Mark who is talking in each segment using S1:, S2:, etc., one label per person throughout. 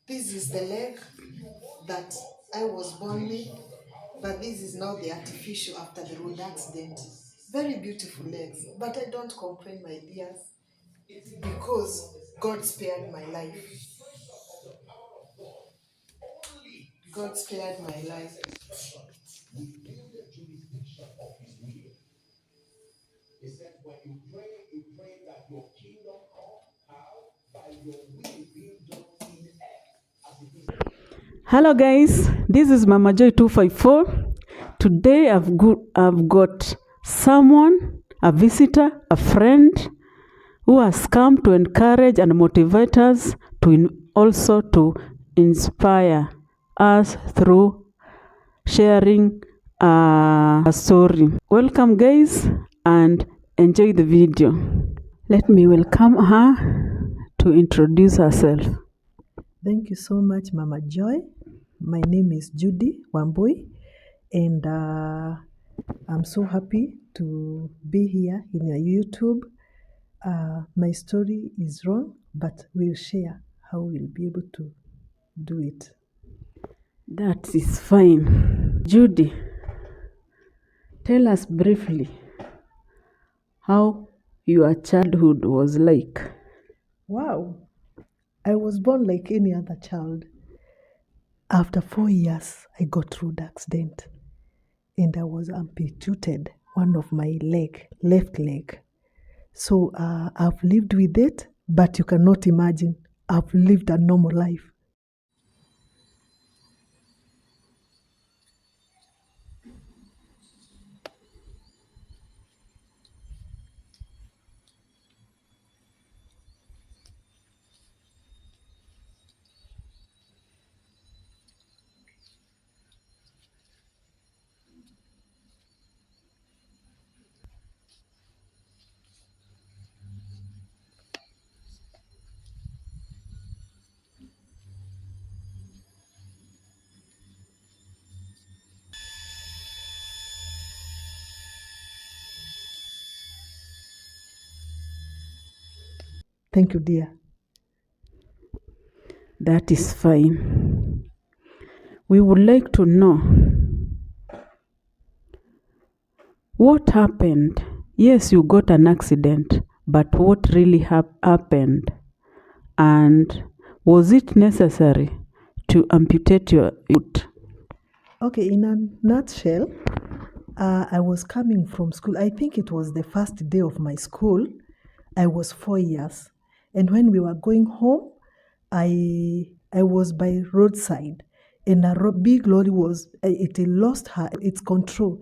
S1: This is the leg that I was born with, but this is now the artificial after the road accident. Very beautiful legs, but I don't complain, my dears, because God spared my life. God spared my life.
S2: Hello guys, this is Mama Joy 254. Today I've got someone, a visitor, a friend who has come to encourage and motivate us also to inspire us through sharing a story. Welcome guys and enjoy the video. Let me welcome her to introduce herself.
S1: Thank you so much, Mama Joy. My name is Judy Wambui, and I'm so happy to be here in your YouTube. My story is wrong, but we'll share how we'll be able to do it.
S2: That is fine. Judy, tell us briefly how your childhood was like.
S1: Wow, I was born like any other child. After 4 years, I got road accident and I was amputated one of my left leg. So I've lived with it, but you cannot imagine I've lived a normal life. Thank you, dear.
S2: That is fine. We would like to know what happened. Yes, you got an accident, but what really happened? And was it necessary to amputate your foot?
S1: Okay, in a nutshell, I was coming from school. I think it was the first day of my school. I was 4 years. And when we were going home, I was by roadside, and a big lorry it lost its control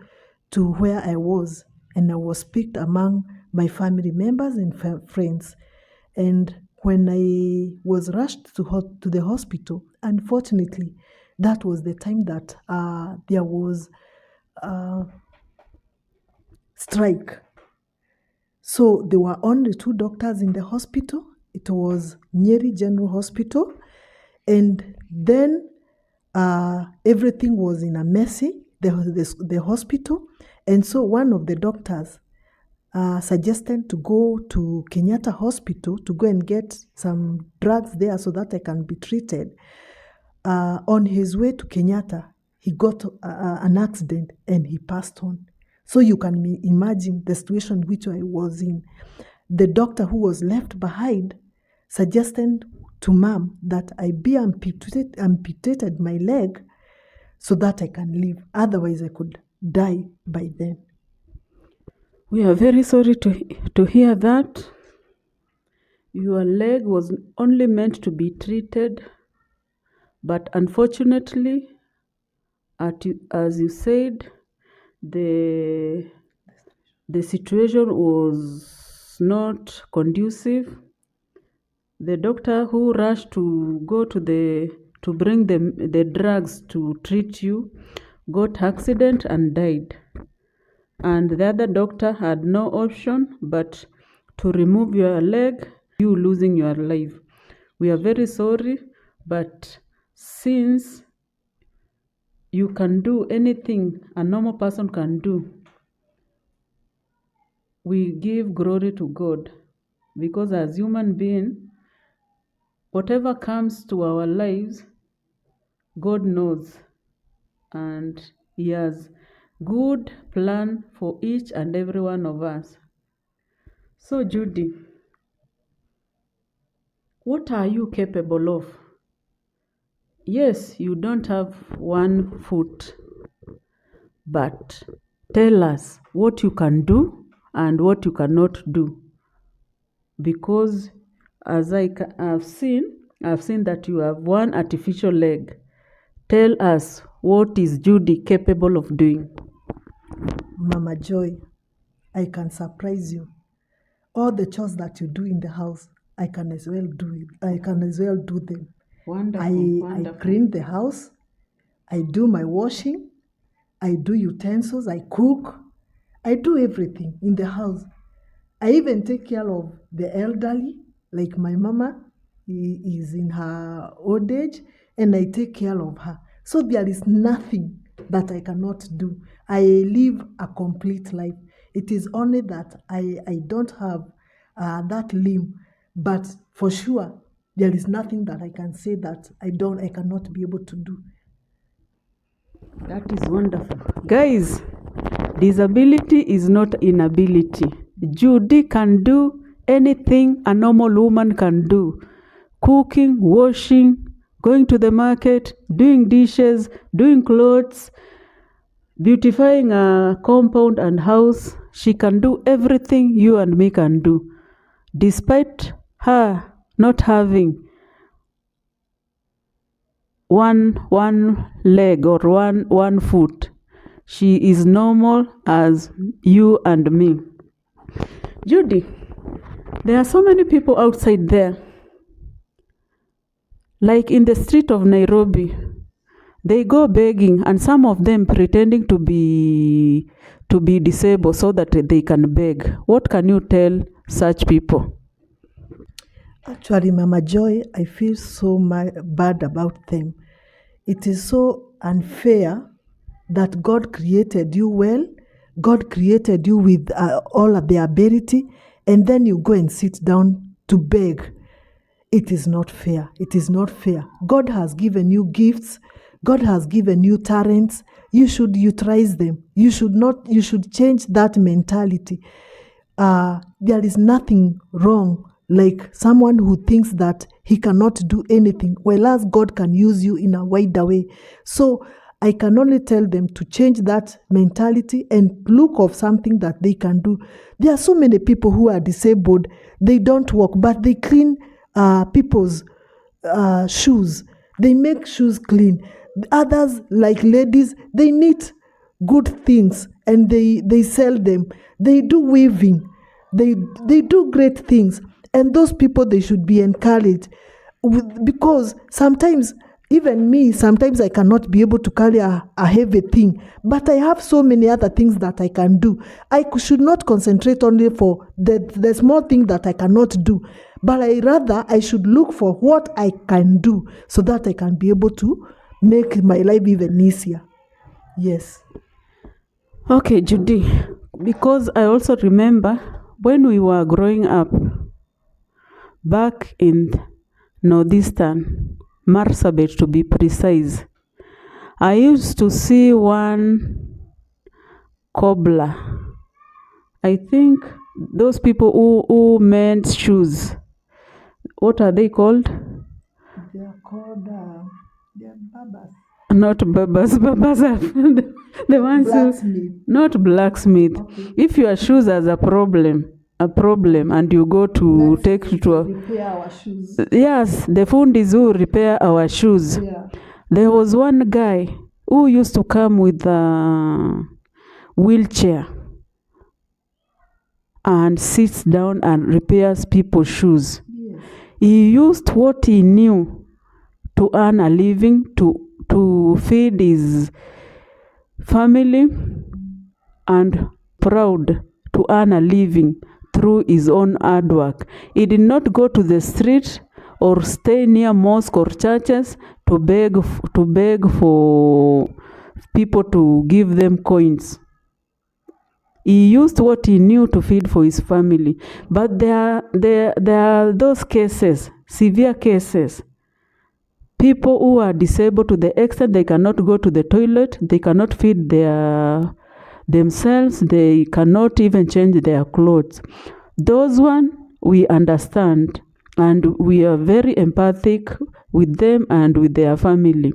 S1: to where I was, and I was picked among my family members and friends. And when I was rushed to the hospital, unfortunately, that was the time that there was strike. So there were only 2 doctors in the hospital. It was Nyeri General Hospital. And then everything was in a messy, the hospital. And so one of the doctors suggested to go to Kenyatta Hospital to go and get some drugs there so that I can be treated. On his way to Kenyatta, he got an accident and he passed on. So you can imagine the situation which I was in. The doctor who was left behind suggested to mom that I be amputated my leg so that I can live. Otherwise, I could die by then.
S2: We are very sorry to hear that. Your leg was only meant to be treated, but unfortunately, as you said, the situation was not conducive. The doctor who rushed to bring the drugs to treat you got accident and died. And the other doctor had no option but to remove your leg, you losing your life. We are very sorry, but since you can do anything a normal person can do, we give glory to God. because as human being, whatever comes to our lives, God knows, and He has good plan for each and every one of us. So Judy, what are you capable of? Yes, you don't have one foot, but tell us what you can do and what you cannot do. Because as I've seen that you have one artificial leg. Tell us, what is Judy capable of doing?
S1: Mama Joy, I can surprise you. All the chores that you do in the house, I can as well do it. I can as well do them.
S2: Wonderful,
S1: I clean the house. I do my washing. I do utensils. I cook. I do everything in the house. I even take care of the elderly, like my mama is in her old age, and I take care of her. So there is nothing that I cannot do. I live a complete life. It is only that I don't have that limb, but for sure, there is nothing that I can say that I cannot be able to do.
S2: That is wonderful. Guys, disability is not inability. Judy can do anything a normal woman can do. Cooking, washing, going to the market, doing dishes, doing clothes, beautifying a compound and house. She can do everything you and me can do. Despite her not having one leg or one foot, she is normal as you and me. Judy, there are so many people outside there, like in the street of Nairobi. They go begging, and some of them pretending to be disabled so that they can beg. What can you tell such people?
S1: Actually, Mama Joy, I feel so bad about them. It is so unfair that God created you well, God created you with all of the ability, and then you go and sit down to beg. It is not fair. It is not fair. God has given you gifts. God has given you talents. You should utilize them. You should change that mentality. There is nothing wrong like someone who thinks that he cannot do anything, whereas God can use you in a wider way. So I can only tell them to change that mentality and look of something that they can do. There are so many people who are disabled. They don't walk, but they clean people's shoes. They make shoes clean. Others, like ladies, they knit good things and they sell them. They do weaving. They do great things. And those people, they should be encouraged because sometimes, even me, sometimes I cannot be able to carry a heavy thing, but I have so many other things that I can do. I should not concentrate only for the small thing that I cannot do, but I should look for what I can do so that I can be able to make my life even easier. Yes.
S2: Okay, Judy, because I also remember when we were growing up back in Northeastern, Marsabit to be precise, I used to see one cobbler. I think those people who mend shoes, what are they called?
S1: They are called they are barbers.
S2: Not barbers. Barbers are the ones
S1: Blacksmith.
S2: Not blacksmith.
S1: Okay.
S2: If your shoes has a problem, and you go to
S1: repair our shoes.
S2: Yes, the fundis who repair our shoes.
S1: Yeah.
S2: There was one guy who used to come with a wheelchair and sits down and repairs people's shoes.
S1: Yes.
S2: He used what he knew to earn a living, to feed his family, and proud to earn a living through his own hard work. He did not go to the street or stay near mosque or churches to beg for people to give them coins. He used what he knew to feed for his family. But there are those cases, severe cases, people who are disabled to the extent they cannot go to the toilet, they cannot feed themselves, they cannot even change their clothes. Those one we understand, and we are very empathic with them and with their family.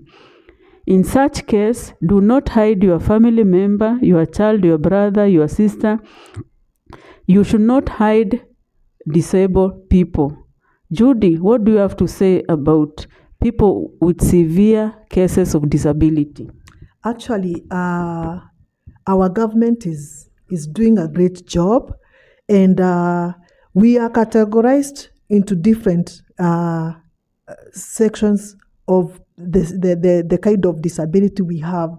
S2: In such case, do not hide your family member, your child, your brother, your sister. You should not hide disabled people. Judy, what do you have to say about people with severe cases of disability?
S1: Actually, our government is doing a great job, and we are categorized into different sections of the kind of disability we have.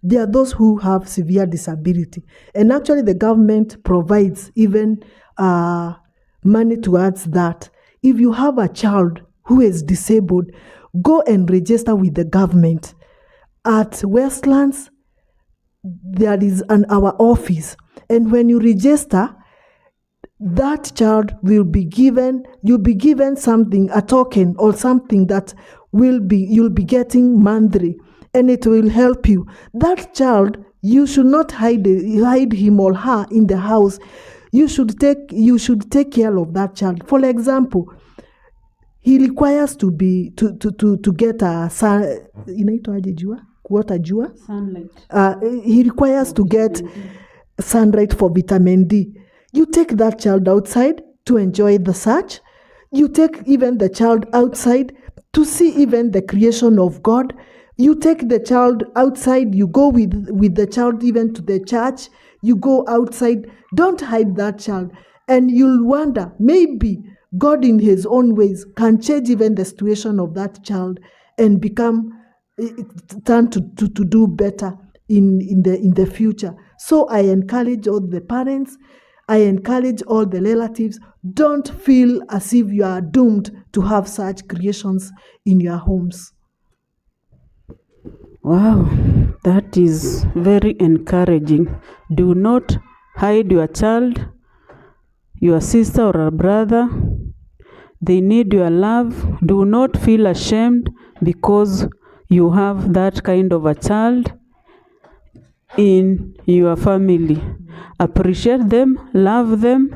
S1: There are those who have severe disability, and actually the government provides even money towards that. If you have a child who is disabled, go and register with the government. At Westlands, there is our office, and when you register, that child will be given, you'll be given something, a token or something that you'll be getting monthly, and it will help you. That child, you should not hide him or her in the house. You should take care of that child. For example, he requires to get a inaitwaje jua kuota jua
S2: Sunlight.
S1: He requires to get sunlight for vitamin D. You take that child outside to enjoy the search. You take even the child outside to see even the creation of God. You take the child outside, you go with the child even to the church. You go outside, don't hide that child. And you'll wonder, maybe God in his own ways can change even the situation of that child and turn to do better in the future. So I encourage all the parents, I encourage all the relatives, don't feel as if you are doomed to have such creations in your homes.
S2: Wow, that is very encouraging. Do not hide your child, your sister or a brother. They need your love. Do not feel ashamed because you have that kind of a child in your family. Appreciate them, love them.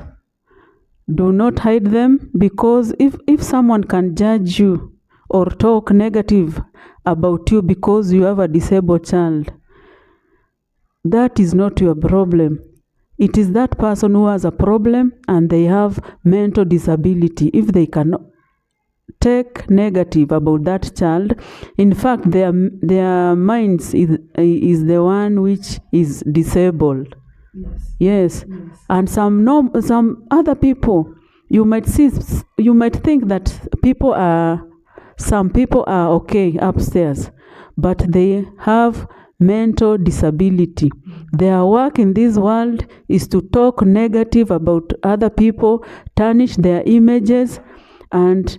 S2: Do not hide them, because if someone can judge you or talk negative about you because you have a disabled child, that is not your problem. It is that person who has a problem and they have mental disability. If they cannot take negative about that child, in fact their minds is the one which is disabled. Yes. And some other people, you might think that some people are okay upstairs, but they have mental disability. Their work in this world is to talk negative about other people, tarnish their images, and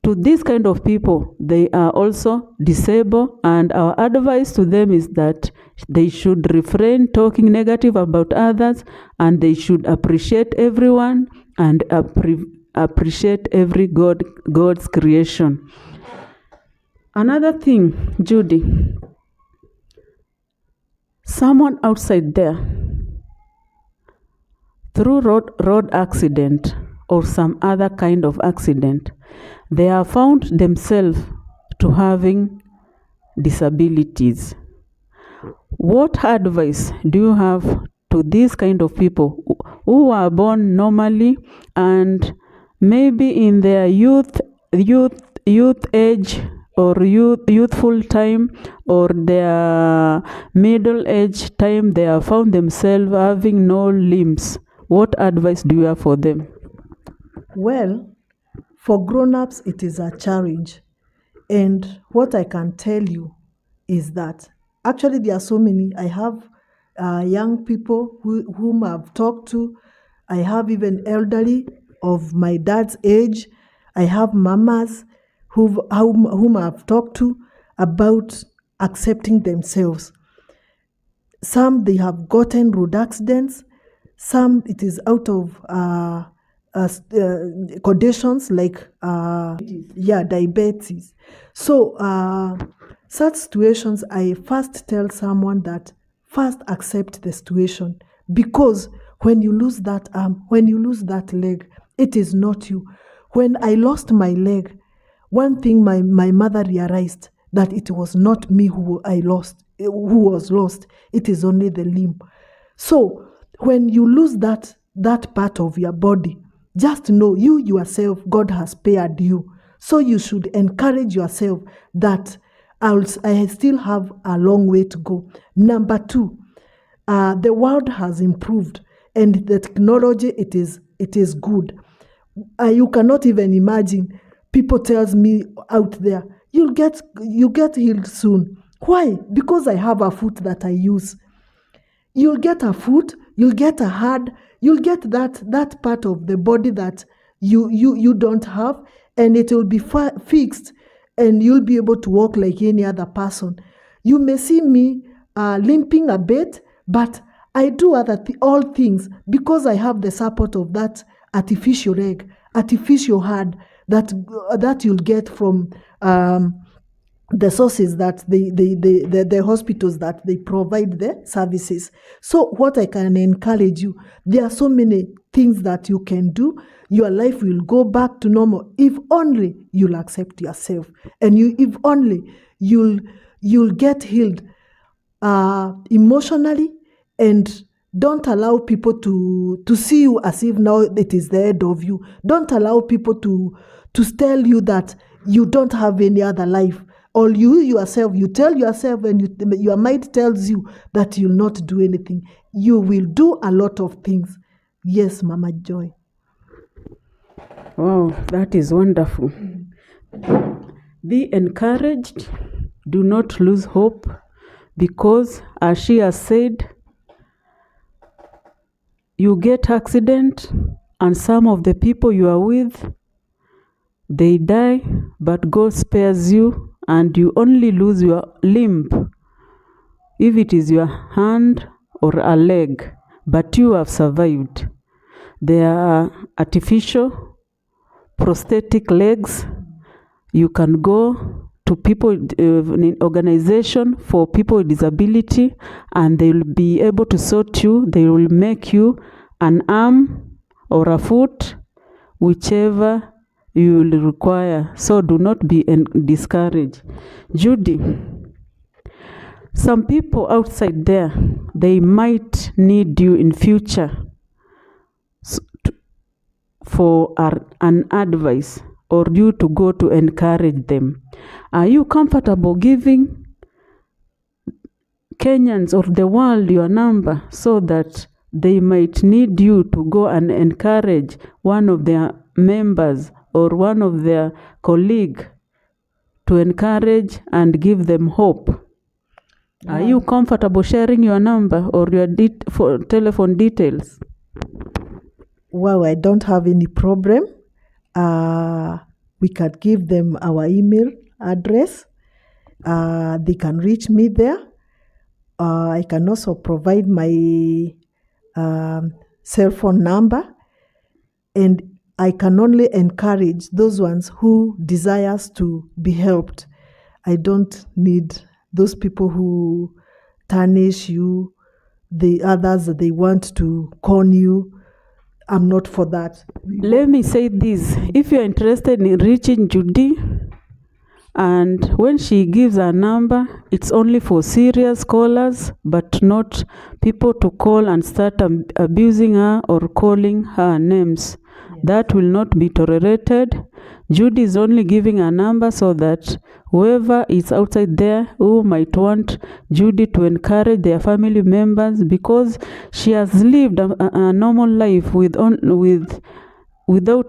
S2: to this kind of people, they are also disabled, and our advice to them is that they should refrain talking negative about others, and they should appreciate everyone and appreciate every God's creation. Another thing, Judy, someone outside there, through road accident or some other kind of accident, they have found themselves to having disabilities. What advice do you have to these kind of people who are born normally and maybe in their youth age or youthful time or their middle age time, they have found themselves having no limbs? What advice do you have for them?
S1: Well, for grown-ups, it is a challenge. And what I can tell you is that actually there are so many. I have young people whom I've talked to. I have even elderly of my dad's age. I have mamas whom I've talked to about accepting themselves. Some, they have gotten road accidents. Some it is out of conditions like diabetes. So such situations, I first tell someone that first accept the situation, because when you lose that arm, when you lose that leg, it is not you. When I lost my leg, one thing my mother realized, that it was not me who was lost. It is only the limb. So when you lose that part of your body, just know you yourself, God has spared you. So you should encourage yourself that I still have a long way to go. Number two, the world has improved, and the technology, it is good. You cannot even imagine. People tells me out there, you get healed soon. Why? Because I have a foot that I use. You'll get a foot, you'll get a hand, you'll get that part of the body that you don't have, and it will be fixed, and you'll be able to walk like any other person. You may see me limping a bit, but I do all things because I have the support of that artificial leg, artificial hand that you'll get from the sources that the hospitals that they provide the services. So what I can encourage you, there are so many things that you can do. Your life will go back to normal if only you'll accept yourself, and if only you'll get healed emotionally, and don't allow people to see you as if now it is the end of you. Don't allow people to tell you that you don't have any other life. Or you tell yourself, and your mind tells you that you'll not do anything. You will do a lot of things. Yes, Mama Joy.
S2: Wow, that is wonderful. Be encouraged. Do not lose hope, because as she has said, you get accident, and some of the people you are with, they die, but God spares you, and you only lose your limb, if it is your hand or a leg, but you have survived. There are artificial prosthetic legs. You can go to people in organization for people with disability, and they will be able to sort you. They will make you an arm or a foot, whichever you will require. So do not be discouraged. Judy, some people outside there, they might need you in future for an advice, or you to go to encourage them. Are you comfortable giving Kenyans or the world your number, so that they might need you to go and encourage one of their members or one of their colleagues, to encourage and give them hope? Yeah. Are you comfortable sharing your number or your telephone details?
S1: Well, I don't have any problem. We can give them our email address. They can reach me there. I can also provide my cell phone number, and I can only encourage those ones who desires to be helped. I don't need those people who tarnish you, the others that they want to con you. I'm not for that.
S2: Let me say this. If you're interested in reaching Judy, and when she gives a number, it's only for serious callers, but not people to call and start abusing her or calling her names. Yes. That will not be tolerated. Judy is only giving a number so that whoever is outside there who might want Judy to encourage their family members, because she has lived a normal life without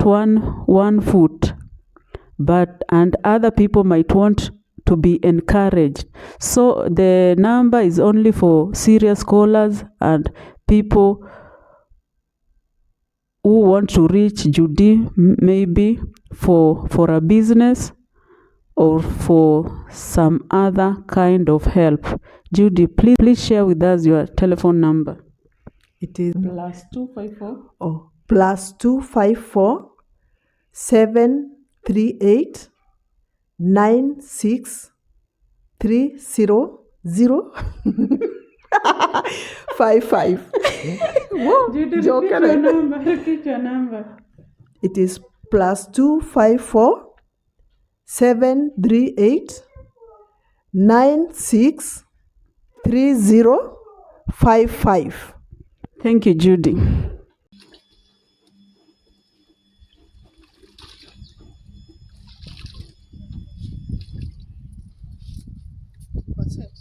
S2: one foot, and other people might want to be encouraged. So the number is only for serious callers and people who want to reach Judy, maybe for a business or for some other kind of help. Judy, please share with us your telephone number.
S1: It is
S2: Plus 254.
S1: plus 254 738 96300 55. Whoa,
S2: Judy,
S1: joke
S2: repeat your
S1: right?
S2: number. Repeat your number.
S1: It is plus 254 738 963055.
S2: Thank you, Judy.
S1: What's it?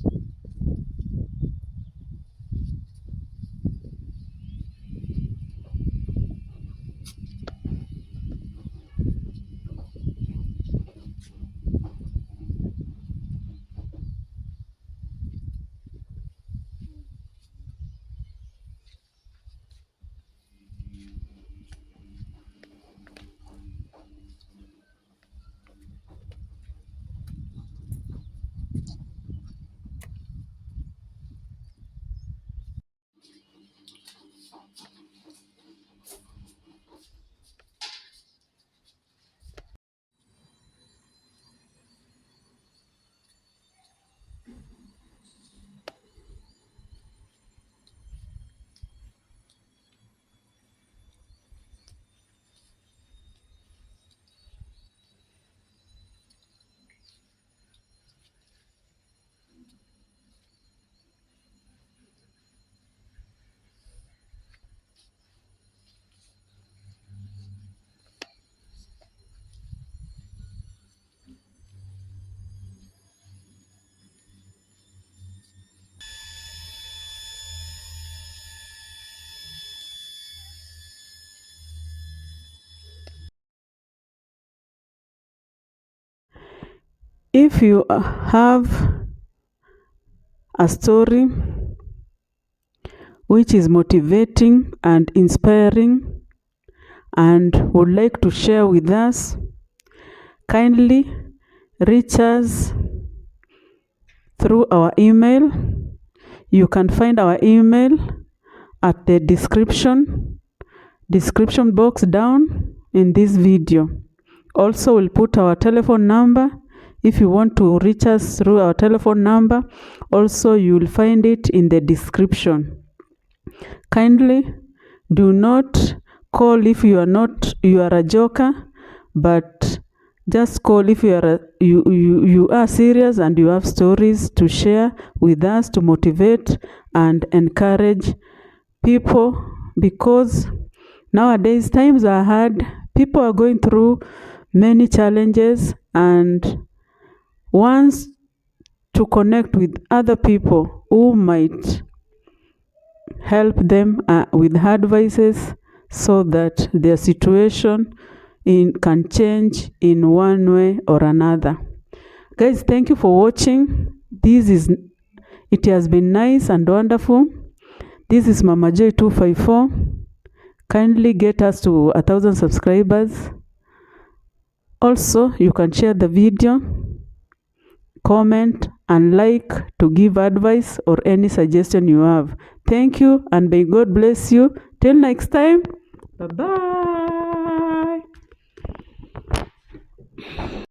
S2: If you have a story which is motivating and inspiring and would like to share with us, kindly reach us through our email. You can find our email at the description box down in this video. Also, we'll put our telephone number. If you want to reach us through our telephone number, also you will find it in the description. Kindly do not call if you are a joker, but just call if you are serious and you have stories to share with us to motivate and encourage people, because nowadays times are hard. People are going through many challenges and wants to connect with other people who might help them with advices so that their situation can change in one way or another. Guys, thank you for watching. It has been nice and wonderful. This is Mama Joy 254. Kindly get us to 1,000 subscribers. Also, you can share the video, comment and like to give advice or any suggestion you have. Thank you and may God bless you. Till next time. Bye-bye.